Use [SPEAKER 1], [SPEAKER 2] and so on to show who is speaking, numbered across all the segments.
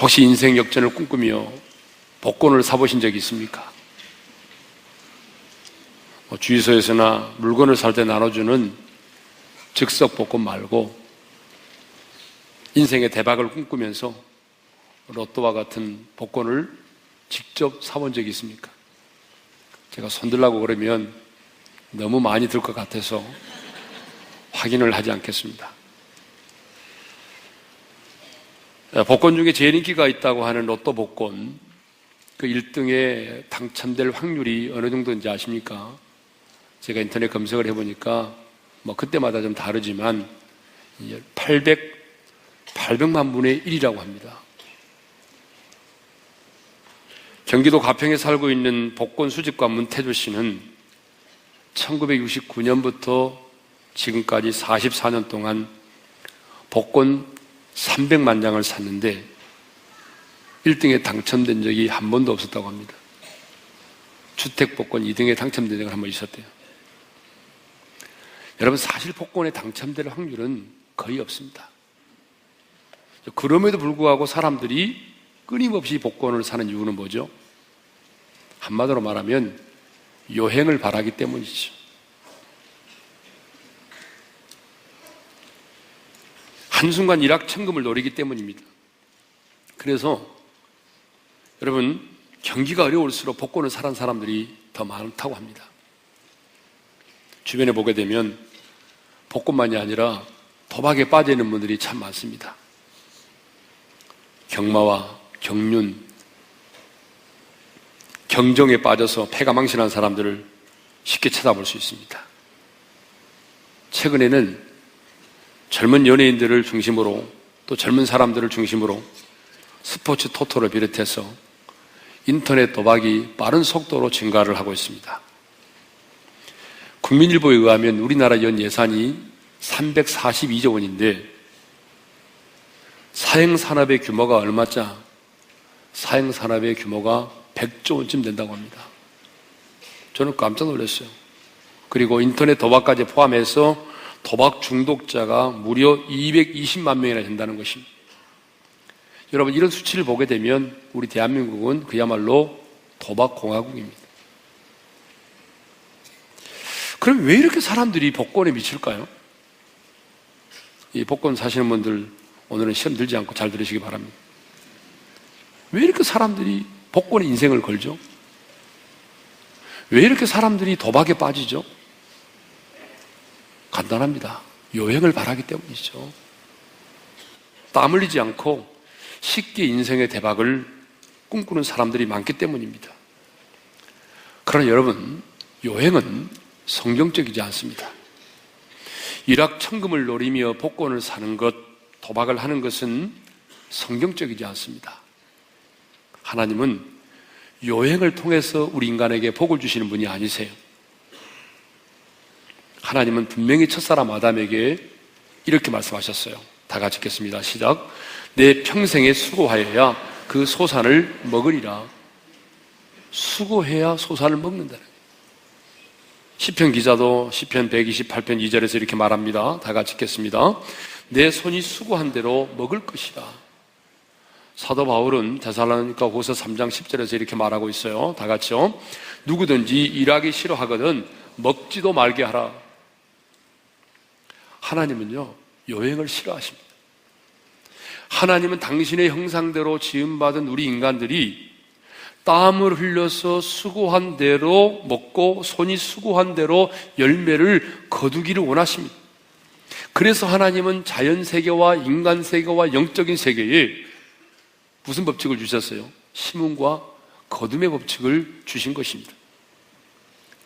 [SPEAKER 1] 혹시 인생 역전을 꿈꾸며 복권을 사보신 적이 있습니까? 주유소에서나 물건을 살 때 나눠주는 즉석 복권 말고 인생의 대박을 꿈꾸면서 로또와 같은 복권을 직접 사본 적이 있습니까? 제가 손들라고 그러면 너무 많이 들 것 같아서 확인을 하지 않겠습니다. 복권 중에 제일 인기가 있다고 하는 로또 복권, 그 1등에 당첨될 확률이 어느 정도인지 아십니까? 제가 인터넷 검색을 해보니까 그때마다 좀 다르지만 800만 분의 1이라고 합니다. 경기도 가평에 살고 있는 복권 수집가 문태주 씨는 1969년부터 지금까지 44년 동안 복권 300만 장을 샀는데 1등에 당첨된 적이 한 번도 없었다고 합니다. 주택복권 2등에 당첨된 적은 한 번 있었대요. 여러분, 사실 복권에 당첨될 확률은 거의 없습니다. 그럼에도 불구하고 사람들이 끊임없이 복권을 사는 이유는 뭐죠? 한마디로 말하면 요행을 바라기 때문이죠. 한순간 일확천금을 노리기 때문입니다. 그래서 여러분, 경기가 어려울수록 복권을 사는 사람들이 더 많다고 합니다. 주변에 보게 되면 복권만이 아니라 도박에 빠져 있는 분들이 참 많습니다. 경마와 경륜, 경정에 빠져서 패가 망신한 사람들을 쉽게 찾아볼 수 있습니다. 최근에는 젊은 연예인들을 중심으로 또 젊은 사람들을 중심으로 스포츠 토토를 비롯해서 인터넷 도박이 빠른 속도로 증가를 하고 있습니다. 국민일보에 의하면 우리나라 연 예산이 342조 원인데 사행산업의 규모가 얼마짜? 사행산업의 규모가 100조 원쯤 된다고 합니다. 저는 깜짝 놀랐어요. 그리고 인터넷 도박까지 포함해서 도박 중독자가 무려 220만 명이나 된다는 것입니다. 여러분, 이런 수치를 보게 되면 우리 대한민국은 그야말로 도박공화국입니다. 그럼 왜 이렇게 사람들이 복권에 미칠까요? 이 복권 사시는 분들 오늘은 시험 들지 않고 잘 들으시기 바랍니다. 왜 이렇게 사람들이 복권에 인생을 걸죠? 왜 이렇게 사람들이 도박에 빠지죠? 간단합니다. 요행을 바라기 때문이죠. 땀 흘리지 않고 쉽게 인생의 대박을 꿈꾸는 사람들이 많기 때문입니다. 그러나 여러분, 요행은 성경적이지 않습니다. 일확천금을 노리며 복권을 사는 것, 도박을 하는 것은 성경적이지 않습니다. 하나님은 요행을 통해서 우리 인간에게 복을 주시는 분이 아니세요. 하나님은 분명히 첫사람 아담에게 이렇게 말씀하셨어요. 다 같이 읽겠습니다. 시작. 내 평생에 수고하여야 그 소산을 먹으리라. 수고해야 소산을 먹는다는 거예요. 시편 기자도 시편 128편 2절에서 이렇게 말합니다. 다 같이 읽겠습니다. 내 손이 수고한 대로 먹을 것이다. 사도 바울은 데살로니가후서 3장 10절에서 이렇게 말하고 있어요. 다 같이요. 누구든지 일하기 싫어하거든 먹지도 말게 하라. 하나님은요, 요행을 싫어하십니다. 하나님은 당신의 형상대로 지음받은 우리 인간들이 땀을 흘려서 수고한 대로 먹고 손이 수고한 대로 열매를 거두기를 원하십니다. 그래서 하나님은 자연세계와 인간세계와 영적인 세계에 무슨 법칙을 주셨어요? 심음과 거둠의 법칙을 주신 것입니다.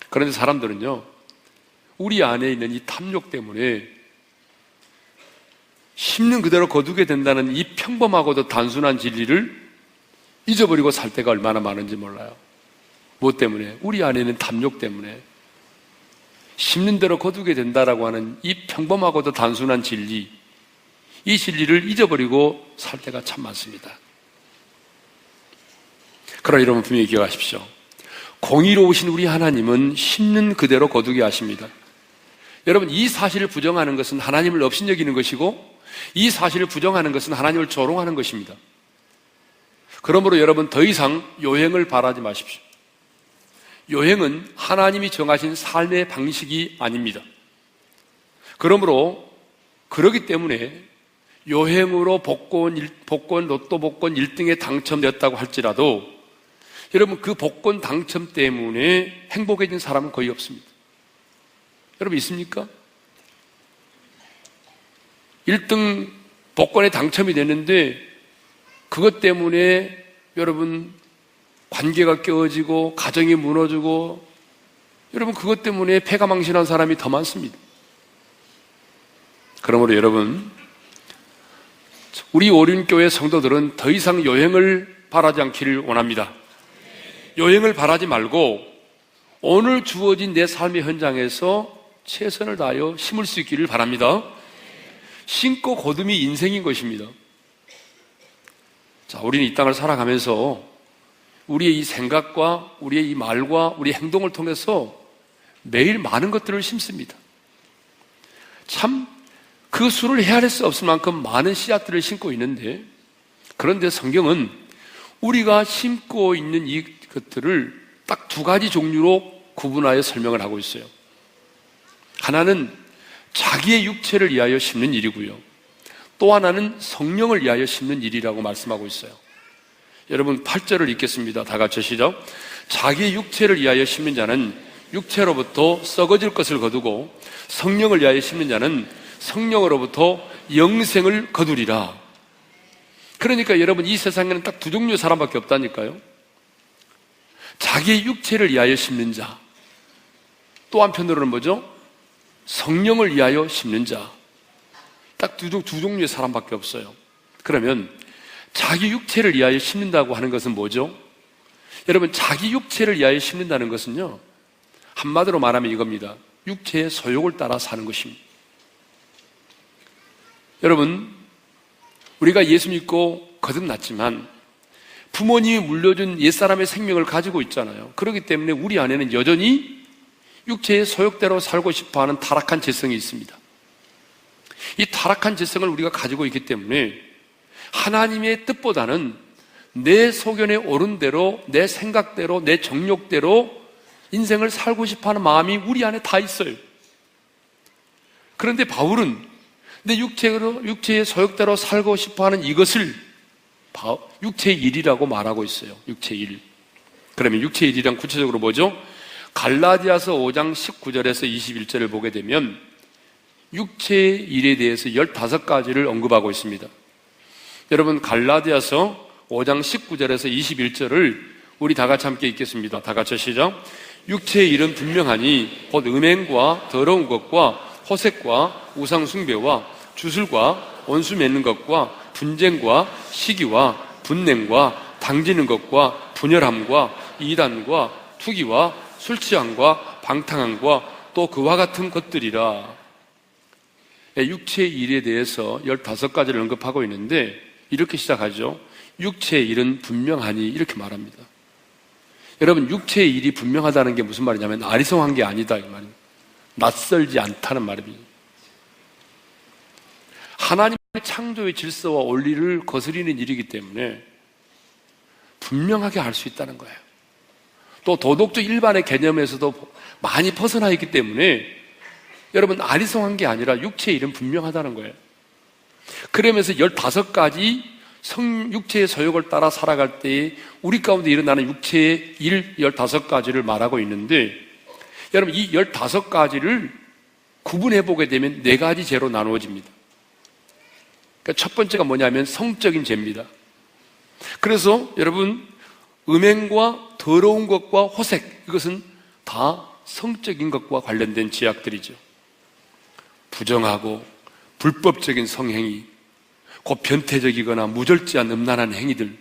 [SPEAKER 1] 그런데 사람들은요, 우리 안에 있는 이 탐욕 때문에 심는 그대로 거두게 된다는 이 평범하고도 단순한 진리를 잊어버리고 살 때가 얼마나 많은지 몰라요. 무엇 때문에? 우리 안에 있는 탐욕 때문에. 심는 대로 거두게 된다라고 하는 이 평범하고도 단순한 진리, 이 진리를 잊어버리고 살 때가 참 많습니다. 그러나 여러분 분명히 기억하십시오. 공의로우신 우리 하나님은 심는 그대로 거두게 하십니다. 여러분, 이 사실을 부정하는 것은 하나님을 업신여기는 것이고, 이 사실을 부정하는 것은 하나님을 조롱하는 것입니다. 그러므로 여러분 더 이상 요행을 바라지 마십시오. 요행은 하나님이 정하신 삶의 방식이 아닙니다. 그러므로 그러기 때문에 요행으로 복권, 로또 복권 1등에 당첨되었다고 할지라도 여러분 그 복권 당첨 때문에 행복해진 사람은 거의 없습니다. 여러분 있습니까? 1등 복권에 당첨이 됐는데 그것 때문에 여러분 관계가 깨어지고 가정이 무너지고 여러분 그것 때문에 패가망신한 사람이 더 많습니다. 그러므로 여러분 우리 오륜교회 성도들은 더 이상 요행을 바라지 않기를 원합니다. 요행을 바라지 말고 오늘 주어진 내 삶의 현장에서 최선을 다하여 심을 수 있기를 바랍니다. 심고 거둠이 인생인 것입니다. 자, 우리는 이 땅을 살아가면서 우리의 이 생각과 우리의 이 말과 우리의 행동을 통해서 매일 많은 것들을 심습니다. 참 그 수를 헤아릴 수 없을 만큼 많은 씨앗들을 심고 있는데, 그런데 성경은 우리가 심고 있는 이 것들을 딱 두 가지 종류로 구분하여 설명을 하고 있어요. 하나는 자기의 육체를 위하여 심는 일이고요, 또 하나는 성령을 위하여 심는 일이라고 말씀하고 있어요. 여러분 8절을 읽겠습니다. 다 같이 시작. 자기의 육체를 위하여 심는 자는 육체로부터 썩어질 것을 거두고 성령을 위하여 심는 자는 성령으로부터 영생을 거두리라. 그러니까 여러분 이 세상에는 딱 두 종류의 사람밖에 없다니까요. 자기의 육체를 위하여 심는 자, 또 한편으로는 뭐죠? 성령을 위하여 심는 자. 딱 두 종류의 사람밖에 없어요. 그러면 자기 육체를 위하여 심는다고 하는 것은 뭐죠? 여러분 자기 육체를 위하여 심는다는 것은요, 한마디로 말하면 이겁니다. 육체의 소욕을 따라 사는 것입니다. 여러분 우리가 예수 믿고 거듭났지만 부모님이 물려준 옛사람의 생명을 가지고 있잖아요. 그렇기 때문에 우리 안에는 여전히 육체의 소욕대로 살고 싶어하는 타락한 죄성이 있습니다. 이 타락한 죄성을 우리가 가지고 있기 때문에 하나님의 뜻보다는 내 소견에 오른 대로, 내 생각대로, 내 정욕대로 인생을 살고 싶어하는 마음이 우리 안에 다 있어요. 그런데 바울은 내 육체의 소욕대로 살고 싶어하는 이것을 육체의 일이라고 말하고 있어요. 육체의 일. 그러면 육체의 일이란 구체적으로 뭐죠? 갈라디아서 5장 19절에서 21절을 보게 되면 육체의 일에 대해서 15가지를 언급하고 있습니다. 여러분 갈라디아서 5장 19절에서 21절을 우리 다 같이 함께 읽겠습니다. 다 같이 시작. 육체의 일은 분명하니 곧 음행과 더러운 것과 호색과 우상 숭배와 주술과 원수 맺는 것과 분쟁과 시기와 분냉과 당지는 것과 분열함과 이단과 투기와 술 취함과 방탕함과 또 그와 같은 것들이라. 육체의 일에 대해서 15가지를 언급하고 있는데 이렇게 시작하죠. 육체의 일은 분명하니 이렇게 말합니다. 여러분 육체의 일이 분명하다는 게 무슨 말이냐면 아리송한 게 아니다 이 말입니다. 낯설지 않다는 말입니다. 하나님의 창조의 질서와 원리를 거스리는 일이기 때문에 분명하게 알 수 있다는 거예요. 또 도덕적 일반의 개념에서도 많이 벗어나 있기 때문에 여러분 아리송한 게 아니라 육체의 일은 분명하다는 거예요. 그러면서 15가지 육체의 소욕을 따라 살아갈 때에 우리 가운데 일어나는 육체의 일 15가지를 말하고 있는데, 여러분 이 15가지를 구분해보게 되면 4가지 죄로 나누어집니다. 그러니까 첫 번째가 뭐냐면 성적인 죄입니다. 그래서 여러분 음행과 더러운 것과 호색, 이것은 다 성적인 것과 관련된 죄악들이죠. 부정하고 불법적인 성행위, 곧 변태적이거나 무절제한 음란한 행위들,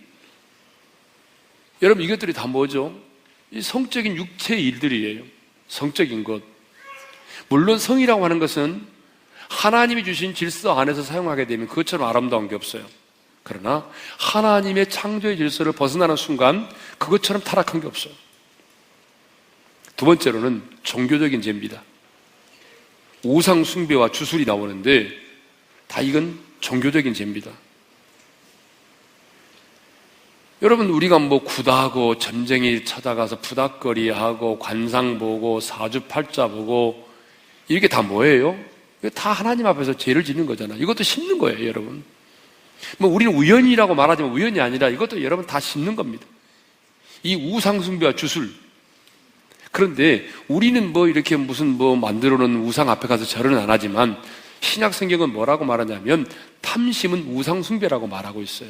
[SPEAKER 1] 여러분 이것들이 다 뭐죠? 이 성적인 육체의 일들이에요. 성적인 것. 물론 성이라고 하는 것은 하나님이 주신 질서 안에서 사용하게 되면 그것처럼 아름다운 게 없어요. 그러나 하나님의 창조의 질서를 벗어나는 순간 그것처럼 타락한 게 없어요. 두 번째로는 종교적인 죄입니다. 우상 숭배와 주술이 나오는데 다 이건 종교적인 죄입니다. 여러분, 우리가 뭐 구다고 점쟁이 찾아가서 푸닥거리하고 관상 보고 사주팔자 보고 이게 다 뭐예요? 이거 다 하나님 앞에서 죄를 짓는 거잖아요. 이것도 심는 거예요, 여러분. 뭐 우리는 우연이라고 말하지만 우연이 아니라 이것도 여러분 다 심는 겁니다. 이 우상숭배와 주술. 그런데 우리는 뭐 이렇게 무슨 뭐 만들어 놓은 우상 앞에 가서 절은 안 하지만 신약 성경은 뭐라고 말하냐면 탐심은 우상숭배라고 말하고 있어요.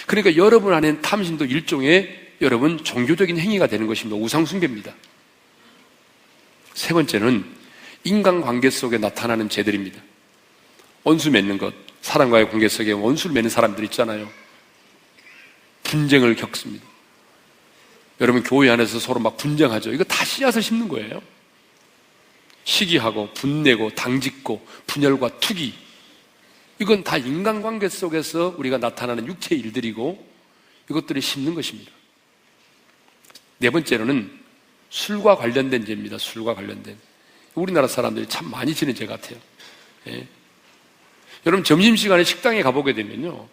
[SPEAKER 1] 그러니까 여러분 안에는 탐심도 일종의 여러분 종교적인 행위가 되는 것입니다. 우상숭배입니다. 세 번째는 인간관계 속에 나타나는 죄들입니다. 원수 맺는 것, 사람과의 관계 속에 원수를 맺는 사람들 있잖아요. 분쟁을 겪습니다. 여러분 교회 안에서 서로 막 분쟁하죠. 이거 다 씨앗을 심는 거예요. 시기하고 분내고 당짓고 분열과 투기, 이건 다 인간관계 속에서 우리가 나타나는 육체의 일들이고 이것들을 심는 것입니다. 네 번째로는 술과 관련된 죄입니다. 술과 관련된. 우리나라 사람들이 참 많이 지는 죄 같아요. 예. 여러분 점심시간에 식당에 가보게 되면요,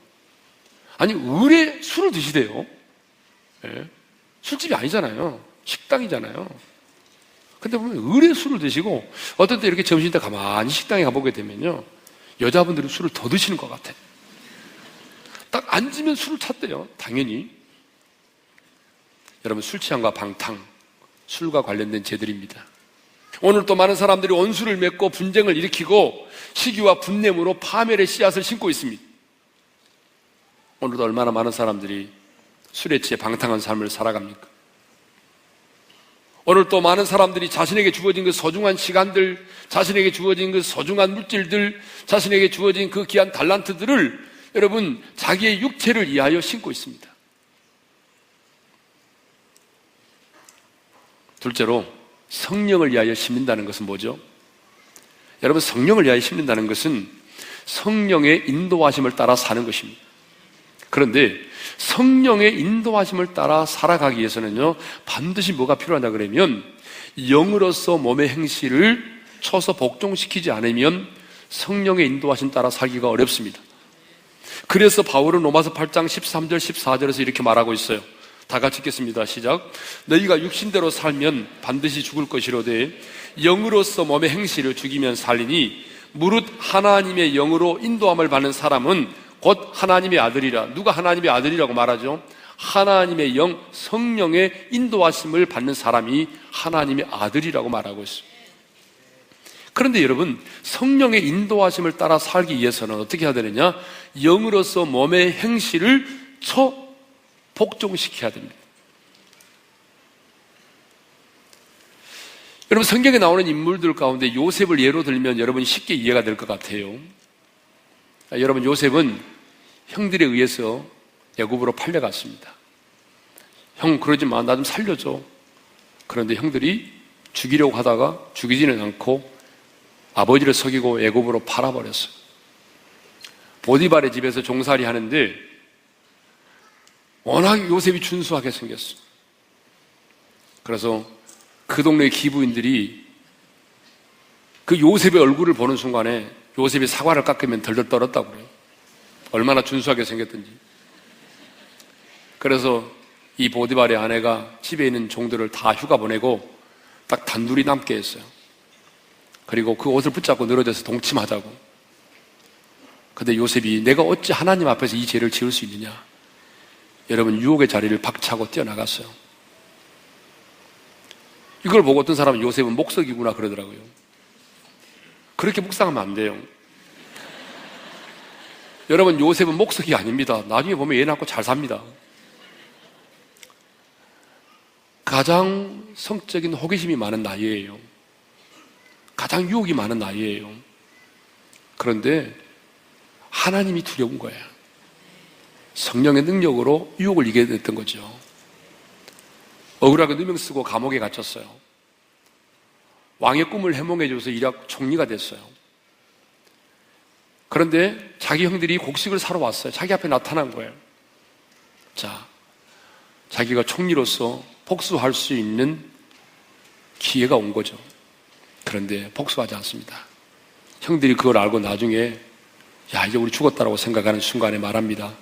[SPEAKER 1] 아니 의뢰 술을 드시대요. 예. 술집이 아니잖아요. 식당이잖아요. 근데 보면 의뢰 술을 드시고 어떤 때 이렇게 점심 때 가만히 식당에 가보게 되면요, 여자분들은 술을 더 드시는 것 같아요. 딱 앉으면 술을 찾대요. 당연히. 여러분 술 취함과 방탕, 술과 관련된 죄들입니다. 오늘 또 많은 사람들이 원수를 맺고 분쟁을 일으키고 시기와 분냄으로 파멸의 씨앗을 심고 있습니다. 오늘도 얼마나 많은 사람들이 술에 취해 방탕한 삶을 살아갑니까? 오늘 또 많은 사람들이 자신에게 주어진 그 소중한 시간들, 자신에게 주어진 그 소중한 물질들, 자신에게 주어진 그 귀한 달란트들을 여러분 자기의 육체를 위하여 심고 있습니다. 둘째로 성령을 위하여 심는다는 것은 뭐죠? 여러분 성령을 위하여 심는다는 것은 성령의 인도하심을 따라 사는 것입니다. 그런데 성령의 인도하심을 따라 살아가기 위해서는요, 반드시 뭐가 필요하다 그러면 영으로서 몸의 행실을 쳐서 복종시키지 않으면 성령의 인도하심 따라 살기가 어렵습니다. 그래서 바울은 로마서 8장 13절 14절에서 이렇게 말하고 있어요. 다 같이 읽겠습니다. 시작. 너희가 육신대로 살면 반드시 죽을 것이로되 영으로서 몸의 행실을 죽이면 살리니 무릇 하나님의 영으로 인도함을 받는 사람은 곧 하나님의 아들이라. 누가 하나님의 아들이라고 말하죠? 하나님의 영, 성령의 인도하심을 받는 사람이 하나님의 아들이라고 말하고 있습니다. 그런데 여러분, 성령의 인도하심을 따라 살기 위해서는 어떻게 해야 되느냐? 영으로서 몸의 행실을 복종시켜야 됩니다. 여러분 성경에 나오는 인물들 가운데 요셉을 예로 들면 여러분이 쉽게 이해가 될 것 같아요. 여러분 요셉은 형들에 의해서 애굽으로 팔려갔습니다. 형 그러지 마, 나 좀 살려줘. 그런데 형들이 죽이려고 하다가 죽이지는 않고 아버지를 속이고 애굽으로 팔아버렸어요. 보디발의 집에서 종살이 하는데 워낙 요셉이 준수하게 생겼어요. 그래서 그 동네 기부인들이 그 요셉의 얼굴을 보는 순간에 요셉이 사과를 깎으면 덜덜 떨었다고 그래요. 얼마나 준수하게 생겼든지. 그래서 이 보디발의 아내가 집에 있는 종들을 다 휴가 보내고 딱 단둘이 남게 했어요. 그리고 그 옷을 붙잡고 늘어져서 동침하자고. 근데 요셉이 내가 어찌 하나님 앞에서 이 죄를 지을 수 있느냐. 여러분 유혹의 자리를 박차고 뛰어나갔어요. 이걸 보고 어떤 사람은 요셉은 목석이구나 그러더라고요. 그렇게 묵상하면 안 돼요. 여러분 요셉은 목석이 아닙니다. 나중에 보면 애 낳고 잘 삽니다. 가장 성적인 호기심이 많은 나이예요. 가장 유혹이 많은 나이예요. 그런데 하나님이 두려운 거예요. 성령의 능력으로 유혹을 이겨냈던 거죠. 억울하게 누명 쓰고 감옥에 갇혔어요. 왕의 꿈을 해몽해줘서 이rak 총리가 됐어요. 그런데 자기 형들이 곡식을 사러 왔어요. 자기 앞에 나타난 거예요. 자, 자기가 총리로서 복수할 수 있는 기회가 온 거죠. 그런데 복수하지 않습니다. 형들이 그걸 알고 나중에 야 이제 우리 죽었다라고 생각하는 순간에 말합니다.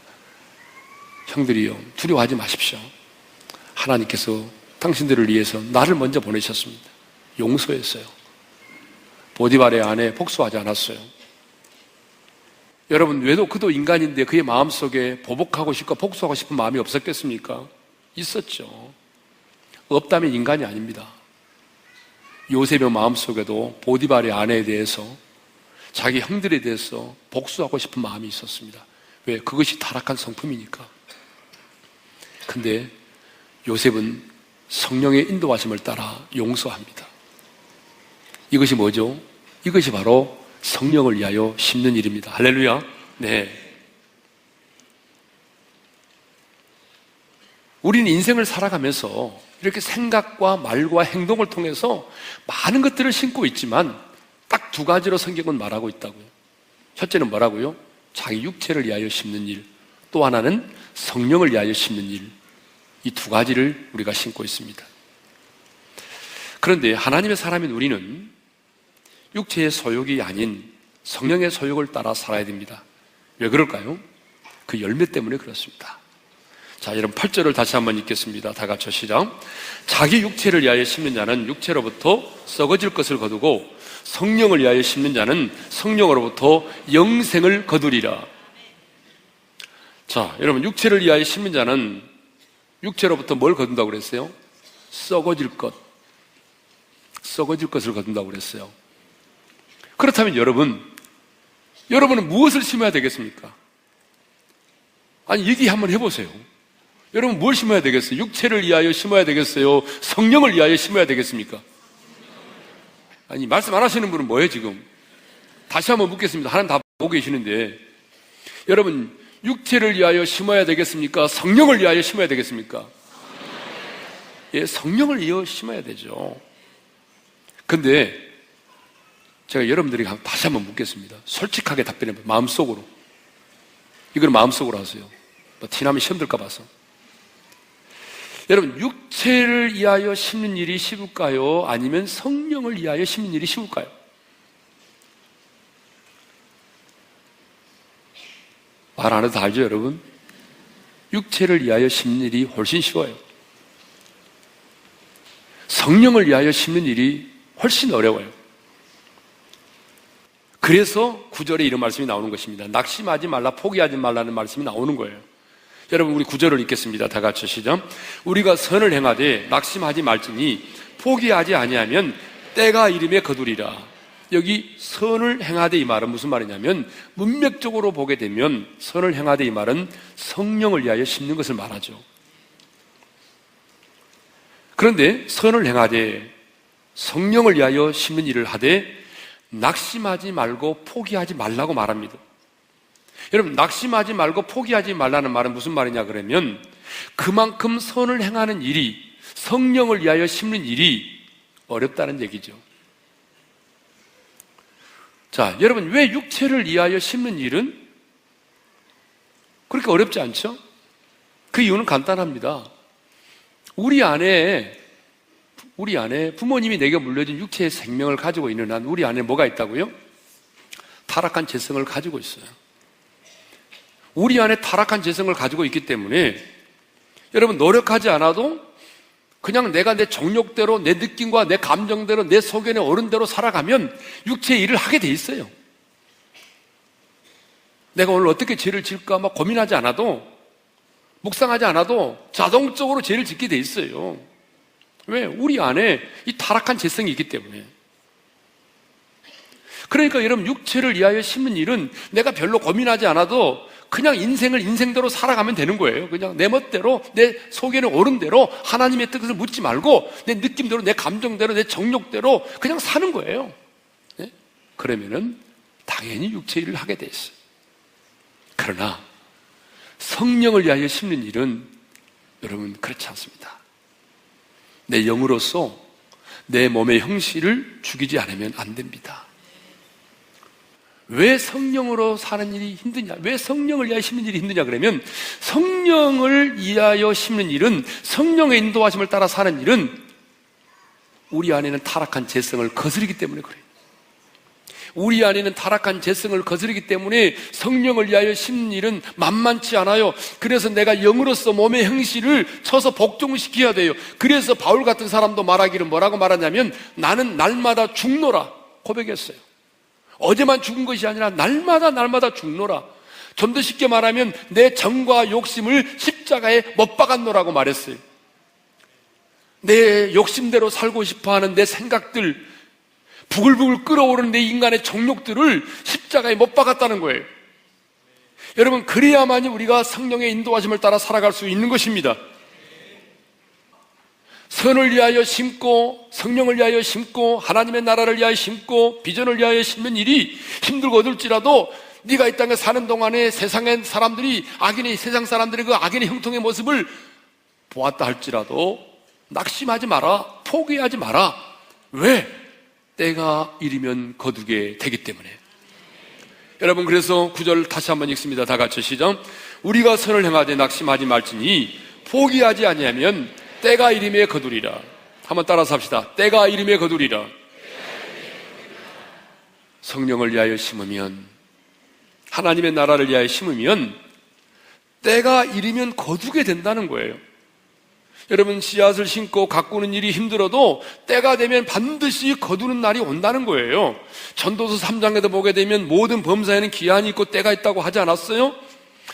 [SPEAKER 1] 형들이요, 두려워하지 마십시오. 하나님께서 당신들을 위해서 나를 먼저 보내셨습니다. 용서했어요. 보디발의 아내 복수하지 않았어요. 여러분, 왜도 그도 인간인데 그의 마음속에 보복하고 싶고 복수하고 싶은 마음이 없었겠습니까? 있었죠. 없다면 인간이 아닙니다. 요셉의 마음속에도 보디발의 아내에 대해서, 자기 형들에 대해서 복수하고 싶은 마음이 있었습니다. 왜? 그것이 타락한 성품이니까. 근데 요셉은 성령의 인도하심을 따라 용서합니다. 이것이 뭐죠? 이것이 바로 성령을 위하여 심는 일입니다. 할렐루야. 네. 우리는 인생을 살아가면서 이렇게 생각과 말과 행동을 통해서 많은 것들을 심고 있지만 딱 두 가지로 성경은 말하고 있다고요. 첫째는 뭐라고요? 자기 육체를 위하여 심는 일, 또 하나는 성령을 위하여 심는 일. 이 두 가지를 우리가 심고 있습니다. 그런데 하나님의 사람인 우리는 육체의 소욕이 아닌 성령의 소욕을 따라 살아야 됩니다. 왜 그럴까요? 그 열매 때문에 그렇습니다. 자, 여러분 8절을 다시 한번 읽겠습니다. 다 같이 시작. 자기 육체를 위하여 심는 자는 육체로부터 썩어질 것을 거두고 성령을 위하여 심는 자는 성령으로부터 영생을 거두리라. 자, 여러분 육체를 위하여 심는 자는 육체로부터 뭘 거둔다고 그랬어요? 썩어질 것. 썩어질 것을 거둔다고 그랬어요. 그렇다면 여러분은 무엇을 심어야 되겠습니까? 아니, 얘기 한번 해보세요. 여러분 뭘 심어야 되겠어요? 육체를 위하여 심어야 되겠어요? 성령을 위하여 심어야 되겠습니까? 아니, 말씀 안 하시는 분은 뭐예요, 지금? 다시 한번 묻겠습니다. 하나님 다 보고 계시는데, 여러분, 육체를 위하여 심어야 되겠습니까? 성령을 위하여 심어야 되겠습니까? 예, 성령을 위하여 심어야 되죠. 근데, 제가 여러분들에게 다시 한번 묻겠습니다. 솔직하게 답변해봐요. 마음속으로. 이걸 마음속으로 하세요. 티나면 시험 들까 봐서. 여러분, 육체를 위하여 심는 일이 쉬울까요? 아니면 성령을 위하여 심는 일이 쉬울까요? 말 안 해도 다 알죠, 여러분? 육체를 위하여 심는 일이 훨씬 쉬워요. 성령을 위하여 심는 일이 훨씬 어려워요. 그래서 9절에 이런 말씀이 나오는 것입니다. 낙심하지 말라, 포기하지 말라는 말씀이 나오는 거예요. 여러분, 우리 9절을 읽겠습니다. 다 같이 시작. 우리가 선을 행하되 낙심하지 말지니 포기하지 아니하면 때가 이름에 거두리라. 여기 선을 행하되 이 말은 무슨 말이냐면, 문맥적으로 보게 되면 선을 행하되 이 말은 성령을 위하여 심는 것을 말하죠. 그런데 선을 행하되 성령을 위하여 심는 일을 하되 낙심하지 말고 포기하지 말라고 말합니다. 여러분, 낙심하지 말고 포기하지 말라는 말은 무슨 말이냐 그러면, 그만큼 선을 행하는 일이, 성령을 위하여 심는 일이 어렵다는 얘기죠. 자, 여러분, 왜 육체를 위하여 심는 일은 그렇게 어렵지 않죠? 그 이유는 간단합니다. 우리 안에 부모님이 내게 물려준 육체의 생명을 가지고 있는 한 우리 안에 뭐가 있다고요? 타락한 재성을 가지고 있어요. 우리 안에 타락한 재성을 가지고 있기 때문에 여러분, 노력하지 않아도 그냥 내가 내 정욕대로, 내 느낌과 내 감정대로, 내 소견의 어른대로 살아가면 육체의 일을 하게 돼 있어요. 내가 오늘 어떻게 죄를 지을까 막 고민하지 않아도, 묵상하지 않아도 자동적으로 죄를 짓게 돼 있어요. 왜? 우리 안에 이 타락한 재성이 있기 때문에. 그러니까 여러분, 육체를 위하여 심는 일은 내가 별로 고민하지 않아도 그냥 인생을 인생대로 살아가면 되는 거예요. 그냥 내 멋대로, 내 속에는 옳은 대로 하나님의 뜻을 묻지 말고 내 느낌대로, 내 감정대로, 내 정욕대로 그냥 사는 거예요. 네? 그러면은 당연히 육체 일을 하게 돼 있어요. 그러나 성령을 위하여 심는 일은 여러분 그렇지 않습니다. 내 영으로서 내 몸의 형실을 죽이지 않으면 안 됩니다. 왜 성령으로 사는 일이 힘드냐? 왜 성령을 위하여 심는 일이 힘드냐? 그러면 성령을 위하여 심는 일은, 성령의 인도하심을 따라 사는 일은 우리 안에는 타락한 재성을 거스르기 때문에 그래요. 우리 안에는 타락한 재성을 거스르기 때문에 성령을 위하여 심는 일은 만만치 않아요. 그래서 내가 영으로서 몸의 형실을 쳐서 복종시켜야 돼요. 그래서 바울 같은 사람도 말하기를 뭐라고 말하냐면 나는 날마다 죽노라 고백했어요. 어제만 죽은 것이 아니라 날마다 죽노라. 좀 더 쉽게 말하면 내 정과 욕심을 십자가에 못 박았노라고 말했어요. 내 욕심대로 살고 싶어하는 내 생각들, 부글부글 끓어오르는 내 인간의 정욕들을 십자가에 못 박았다는 거예요. 여러분, 그래야만이 우리가 성령의 인도하심을 따라 살아갈 수 있는 것입니다. 선을 위하여 심고, 성령을 위하여 심고, 하나님의 나라를 위하여 심고, 비전을 위하여 심는 일이 힘들고 어둘지라도 네가 이 땅에 사는 동안에 세상의 사람들이 세상 사람들의 그 악인의 형통의 모습을 보았다 할지라도 낙심하지 마라, 포기하지 마라. 왜? 때가 이르면 거두게 되기 때문에. 여러분, 그래서 9절 다시 한번 읽습니다. 다 같이 시작. 우리가 선을 행하되 낙심하지 말지니 포기하지 아니하면 때가 이름에 거두리라. 한번 따라서 합시다. 때가 이름에 거두리라. 성령을 위하여 심으면, 하나님의 나라를 위하여 심으면 때가 이르면 거두게 된다는 거예요. 여러분, 씨앗을 심고 가꾸는 일이 힘들어도 때가 되면 반드시 거두는 날이 온다는 거예요. 전도서 3장에도 보게 되면 모든 범사에는 기한이 있고 때가 있다고 하지 않았어요?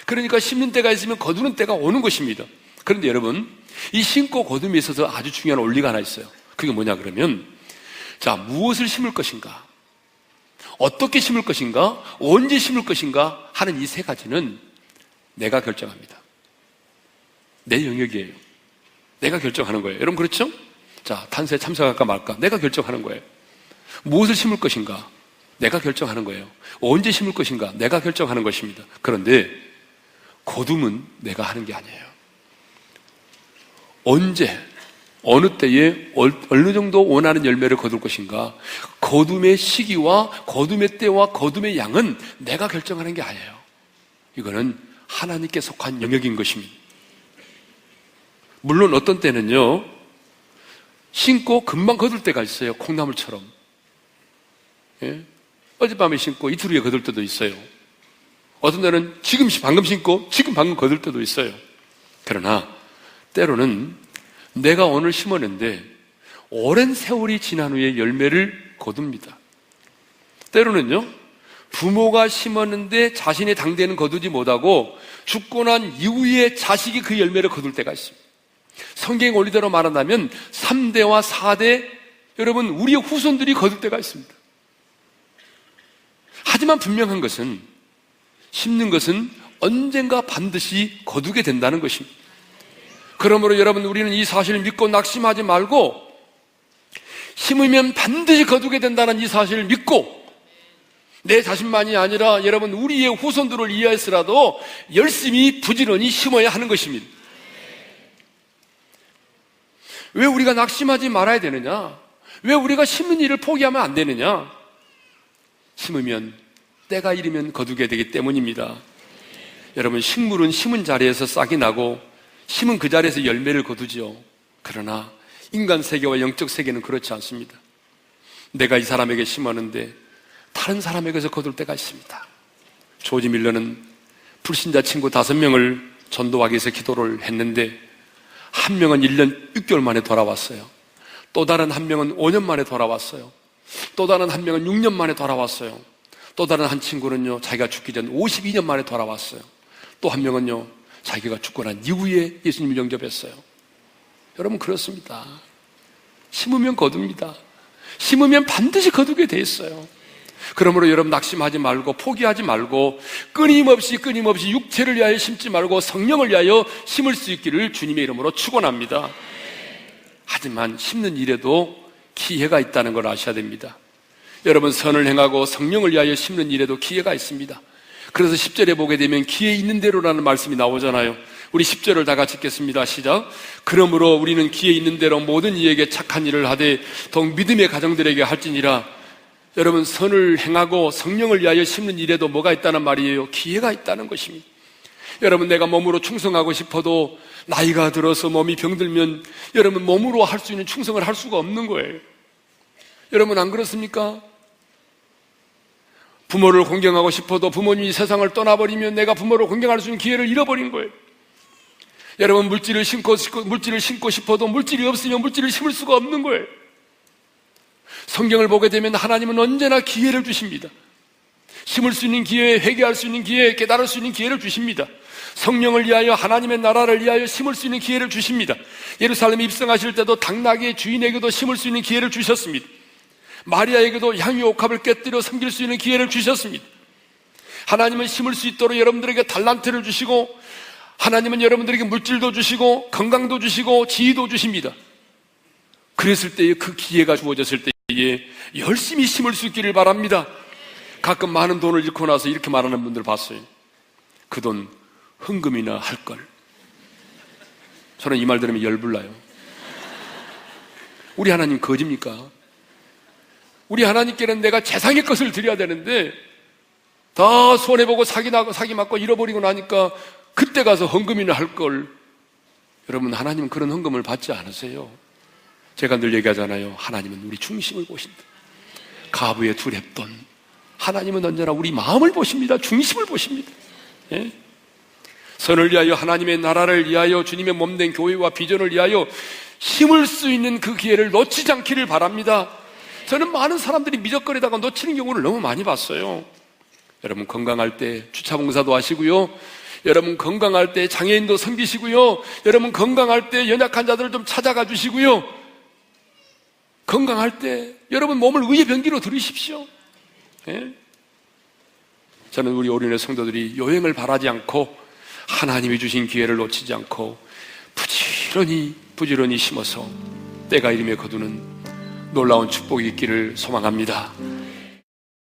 [SPEAKER 1] 그러니까 심는 때가 있으면 거두는 때가 오는 것입니다. 그런데 여러분, 이 심고 거둠에 있어서 아주 중요한 원리가 하나 있어요. 그게 뭐냐 그러면, 자, 무엇을 심을 것인가, 어떻게 심을 것인가, 언제 심을 것인가 하는 이 세 가지는 내가 결정합니다. 내 영역이에요. 내가 결정하는 거예요. 여러분, 그렇죠? 자, 탄소에 참석할까 말까 내가 결정하는 거예요. 무엇을 심을 것인가 내가 결정하는 거예요. 언제 심을 것인가 내가 결정하는 것입니다. 그런데 거둠은 내가 하는 게 아니에요. 언제, 어느 때에 어느 정도 원하는 열매를 거둘 것인가, 거둠의 시기와 거둠의 때와 거둠의 양은 내가 결정하는 게 아니에요. 이거는 하나님께 속한 영역인 것입니다. 물론 어떤 때는요, 심고 금방 거둘 때가 있어요. 콩나물처럼. 예? 어젯밤에 심고 이틀 후에 거둘 때도 있어요. 어떤 때는 방금 심고 방금 거둘 때도 있어요. 그러나 때로는 내가 오늘 심었는데 오랜 세월이 지난 후에 열매를 거둡니다. 때로는요, 부모가 심었는데 자신의 당대는 거두지 못하고 죽고 난 이후에 자식이 그 열매를 거둘 때가 있습니다. 성경 원리대로 말한다면 3대와 4대, 여러분, 우리의 후손들이 거둘 때가 있습니다. 하지만 분명한 것은, 심는 것은 언젠가 반드시 거두게 된다는 것입니다. 그러므로 여러분, 우리는 이 사실을 믿고 낙심하지 말고 심으면 반드시 거두게 된다는 이 사실을 믿고 내 자신만이 아니라 여러분, 우리의 후손들을 위해서라도 열심히 부지런히 심어야 하는 것입니다. 왜 우리가 낙심하지 말아야 되느냐? 왜 우리가 심는 일을 포기하면 안 되느냐? 심으면 때가 이르면 거두게 되기 때문입니다. 여러분, 식물은 심은 자리에서 싹이 나고 심은 그 자리에서 열매를 거두지요. 그러나 인간 세계와 영적 세계는 그렇지 않습니다. 내가 이 사람에게 심었는데 다른 사람에게서 거둘 때가 있습니다. 조지 밀러는 불신자 친구 5명을 전도하기 위해서 기도를 했는데 한 명은 1년 6개월 만에 돌아왔어요. 또 다른 한 명은 5년 만에 돌아왔어요. 또 다른 한 명은 6년 만에 돌아왔어요. 또 다른 한 친구는요, 자기가 죽기 전 52년 만에 돌아왔어요. 또 한 명은요, 자기가 죽고 난 이후에 예수님을 영접했어요. 여러분, 그렇습니다. 심으면 거둡니다. 심으면 반드시 거두게 돼 있어요. 그러므로 여러분, 낙심하지 말고 포기하지 말고 끊임없이 육체를 위하여 심지 말고 성령을 위하여 심을 수 있기를 주님의 이름으로 축원합니다. 하지만 심는 일에도 기회가 있다는 걸 아셔야 됩니다. 여러분, 선을 행하고 성령을 위하여 심는 일에도 기회가 있습니다. 그래서 10절에 보게 되면 기회 있는 대로라는 말씀이 나오잖아요. 우리 10절을 다 같이 읽겠습니다. 시작. 그러므로 우리는 기회 있는 대로 모든 이에게 착한 일을 하되 더욱 믿음의 가정들에게 할지니라. 여러분, 선을 행하고 성령을 위하여 심는 일에도 뭐가 있다는 말이에요? 기회가 있다는 것입니다. 여러분, 내가 몸으로 충성하고 싶어도 나이가 들어서 몸이 병들면 여러분, 몸으로 할 수 있는 충성을 할 수가 없는 거예요. 여러분, 안 그렇습니까? 부모를 공경하고 싶어도 부모님이 세상을 떠나버리면 내가 부모를 공경할 수 있는 기회를 잃어버린 거예요. 여러분, 물질을 심고 싶어도 물질이 없으면 물질을 심을 수가 없는 거예요. 성경을 보게 되면 하나님은 언제나 기회를 주십니다. 심을 수 있는 기회, 회개할 수 있는 기회, 깨달을 수 있는 기회를 주십니다. 성령을 위하여, 하나님의 나라를 위하여 심을 수 있는 기회를 주십니다. 예루살렘에 입성하실 때도 당나귀의 주인에게도 심을 수 있는 기회를 주셨습니다. 마리아에게도 향유 옥합을 깨뜨려 섬길 수 있는 기회를 주셨습니다. 하나님은 심을 수 있도록 여러분들에게 달란트를 주시고, 하나님은 여러분들에게 물질도 주시고 건강도 주시고 지위도 주십니다. 그랬을 때에, 그 기회가 주어졌을 때에 열심히 심을 수 있기를 바랍니다. 가끔 많은 돈을 잃고 나서 이렇게 말하는 분들 봤어요. 그 돈 헌금이나 할걸. 저는 이 말 들으면 열불나요. 우리 하나님 거짓입니까? 우리 하나님께는 내가 재상의 것을 드려야 되는데 다 손해보고 사기 맞고 잃어버리고 나니까 그때 가서 헌금이나 할걸. 여러분, 하나님은 그런 헌금을 받지 않으세요. 제가 늘 얘기하잖아요. 하나님은 우리 중심을 보신다. 가부의 두 랩돈. 하나님은 언제나 우리 마음을 보십니다. 중심을 보십니다. 예? 선을 위하여, 하나님의 나라를 위하여, 주님의 몸된 교회와 비전을 위하여 힘을 수 있는 그 기회를 놓치지 않기를 바랍니다. 저는 많은 사람들이 미적거리다가 놓치는 경우를 너무 많이 봤어요. 여러분, 건강할 때 주차봉사도 하시고요, 여러분 건강할 때 장애인도 섬기시고요, 여러분 건강할 때 연약한 자들을 좀 찾아가 주시고요, 건강할 때 여러분 몸을 의의 병기로 들이십시오. 예? 저는 우리 오륜의 성도들이 요행을 바라지 않고 하나님이 주신 기회를 놓치지 않고 부지런히 심어서 때가 이름에 거두는 놀라운 축복이 있기를 소망합니다.